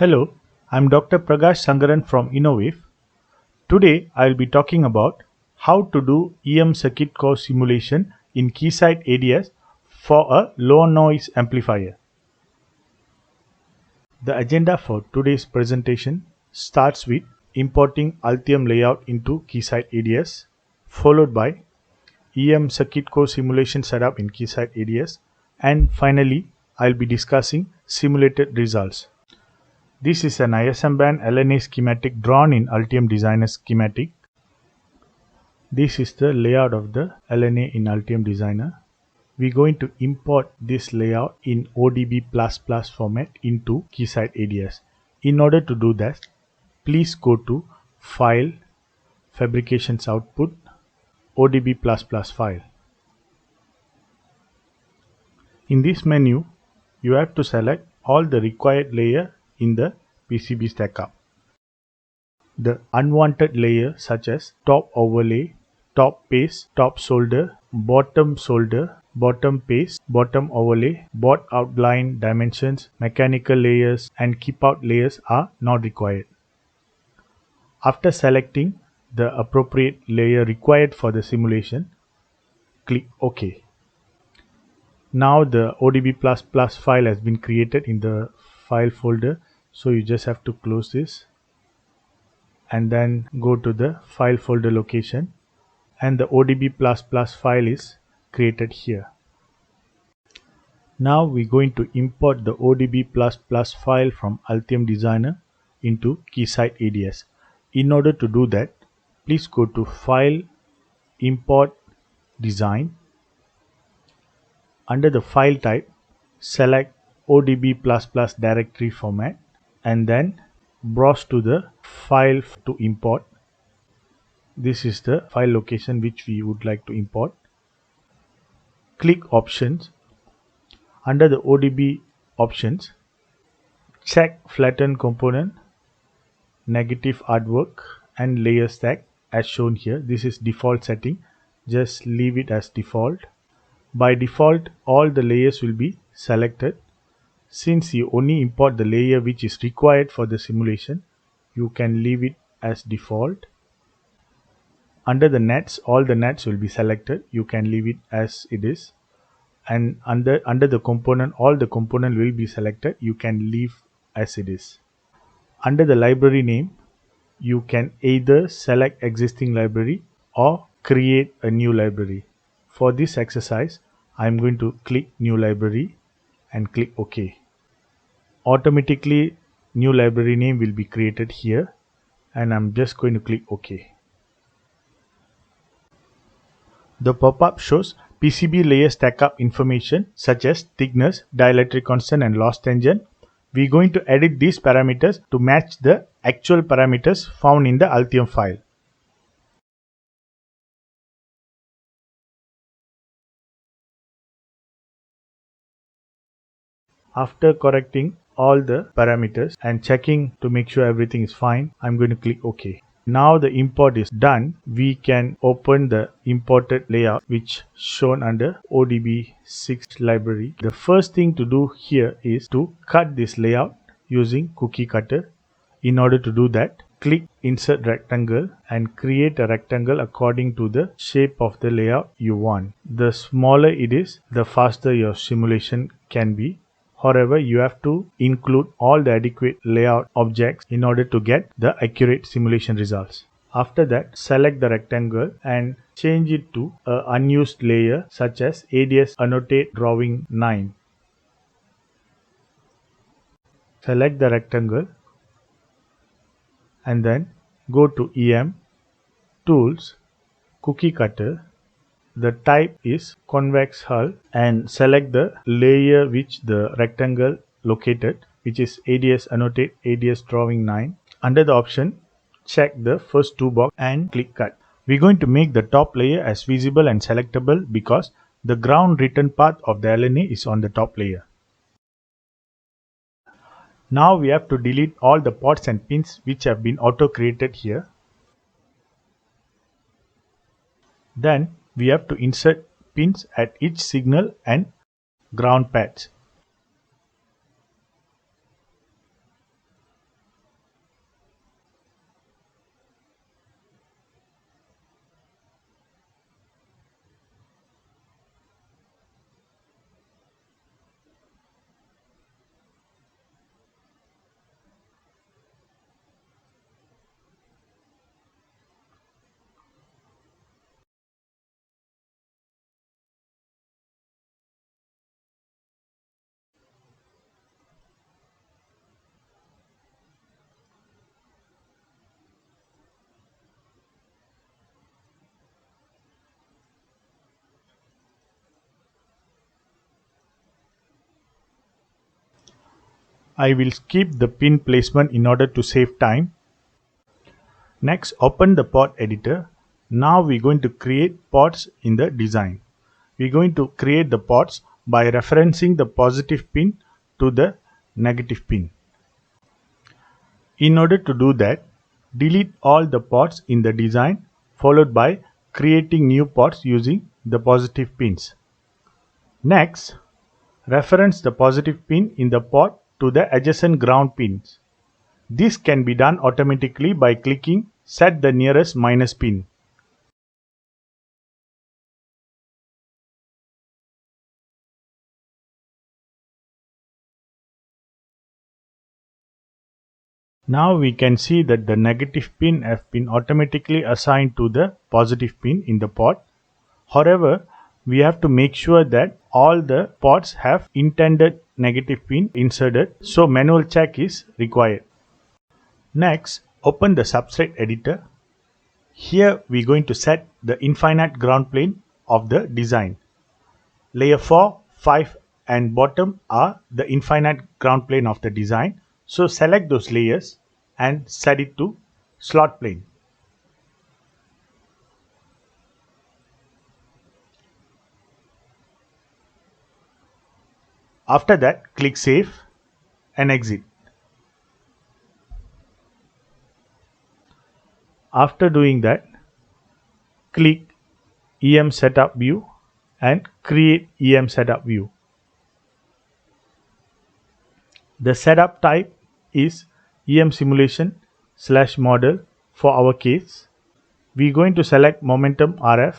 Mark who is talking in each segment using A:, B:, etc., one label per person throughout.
A: Hello, I'm Dr. Prakash Sangaran from Innovave. Today I'll be talking about how to do EM circuit core simulation in Keysight ADS for a low noise amplifier. The agenda for today's presentation starts with importing Altium layout into Keysight ADS, followed by EM circuit core simulation setup in Keysight ADS, and finally I'll be discussing simulated results. This is an ISM band LNA schematic drawn in Altium Designer schematic. This is the layout of the LNA in Altium Designer. We're going to import this layout in ODB++ format into Keysight ADS. In order to do that, please go to File, Fabrications Output, ODB++ file. In this menu, you have to select all the required layer in the PCB stackup. The unwanted layer such as top overlay, top paste, top solder, bottom paste, bottom overlay, board outline dimensions, mechanical layers and keep out layers are not required. After selecting the appropriate layer required for the simulation, click OK. Now the ODB++ file has been created in the file folder, so you just have to close this and then go to the file folder location, and the ODB++ file is created here. Now we're going to import the ODB++ file from Altium Designer into Keysight ADS. In order to do that, please go to File, Import, Design. Under the file type, select ODB++ directory format and then browse to the file to import. This is the file location which we would like to import. Click Options. Under the ODB options, check Flatten Component, Negative Artwork and Layer Stack as shown here. This is default setting. Just leave it as default. By default, all the layers will be selected. Since you only import the layer which is required for the simulation, you can leave it as default. Under the nets, all the nets will be selected. You can leave it as it is. And under the component, all the component will be selected. You can leave as it is. Under the library name, you can either select existing library or create a new library. For this exercise, I'm going to click New Library and click OK. Automatically, new library name will be created here, and I'm just going to click OK. The pop-up shows PCB layer stackup information such as thickness, dielectric constant and loss tangent. We're going to edit these parameters to match the actual parameters found in the Altium file. After correcting all the parameters and checking to make sure everything is fine, I'm going to click OK. Now the import is done. We can open the imported layout which shown under ODB6 library. The first thing to do here is to cut this layout using cookie cutter. In order to do that, click Insert Rectangle and create a rectangle according to the shape of the layout you want. The smaller it is, the faster your simulation can be. However, you have to include all the adequate layout objects in order to get the accurate simulation results. After that, select the rectangle and change it to an unused layer such as ADS Annotate Drawing 9. Select the rectangle and then go to EM, Tools, Cookie Cutter. The type is convex hull and select the layer which the rectangle located, which is ADS Annotate ADS Drawing 9. Under the option, check the first two boxes and click Cut. We're going to make the top layer as visible and selectable because the ground written path of the LNA is on the top layer. Now we have to delete all the pots and pins which have been auto created here. Then we have to insert pins at each signal and ground pads. I will skip the pin placement in order to save time. Next, open the port editor. Now we're going to create ports in the design. We're going to create the ports by referencing the positive pin to the negative pin. In order to do that, delete all the ports in the design followed by creating new ports using the positive pins. Next, reference the positive pin in the port to the adjacent ground pins. This can be done automatically by clicking Set the nearest minus pin. Now we can see that the negative pin has been automatically assigned to the positive pin in the port. However, we have to make sure that all the ports have intended negative pin inserted, so manual check is required. Next, open the substrate editor. Here we are going to set the infinite ground plane of the design. Layer 4, 5 and bottom are the infinite ground plane of the design. So select those layers and set it to slot plane. After that, click Save and exit. After doing that, click EM Setup View and create EM Setup View. The setup type is EM Simulation/model for our case. We're going to select Momentum RF.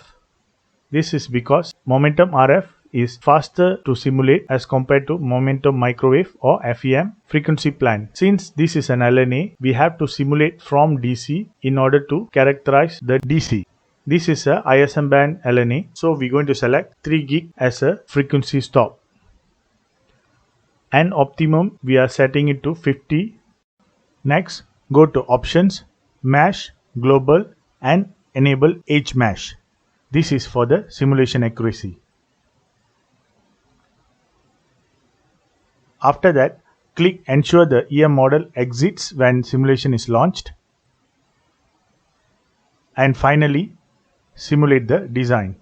A: This is because Momentum RF is faster to simulate as compared to Momentum Microwave or FEM frequency plan. Since this is an LNA, we have to simulate from DC in order to characterize the DC. This is a ISM band LNA, so we're going to select 3 GHz as a frequency stop. And optimum, we are setting it to 50. Next, go to Options, Mesh, Global and enable Edge Mesh. This is for the simulation accuracy. After that, click Ensure the EM model exits when simulation is launched. And finally, simulate the design.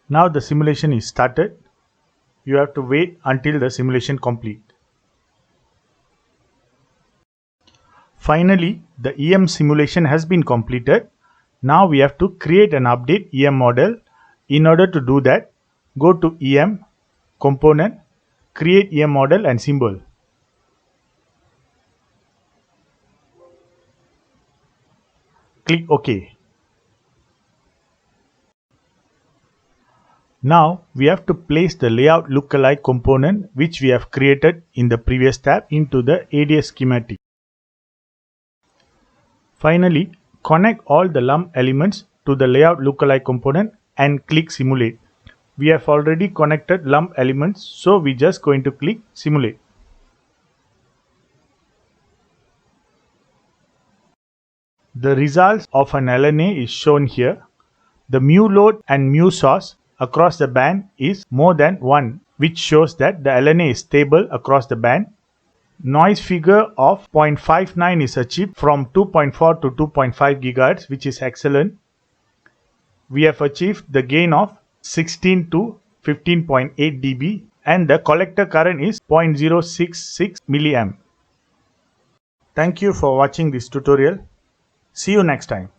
A: Now the simulation is started. You have to wait until the simulation complete. Finally, the EM simulation has been completed. Now we have to create and update EM model. In order to do that, go to EM, Component, Create EM Model and Symbol. Click OK. Now we have to place the layout lookalike component which we have created in the previous tab into the ADS schematic. Finally, connect all the lump elements to the layout lookalike component and click Simulate. We have already connected lump elements, so we just going to click Simulate. The results of an LNA is shown here. The mu load and mu source across the band is more than 1, which shows that the LNA is stable across the band. Noise figure of 0.59 is achieved from 2.4 to 2.5 GHz, which is excellent. We have achieved the gain of 16 to 15.8 dB and the collector current is 0.066 milliamp. Thank you for watching this tutorial. See you next time.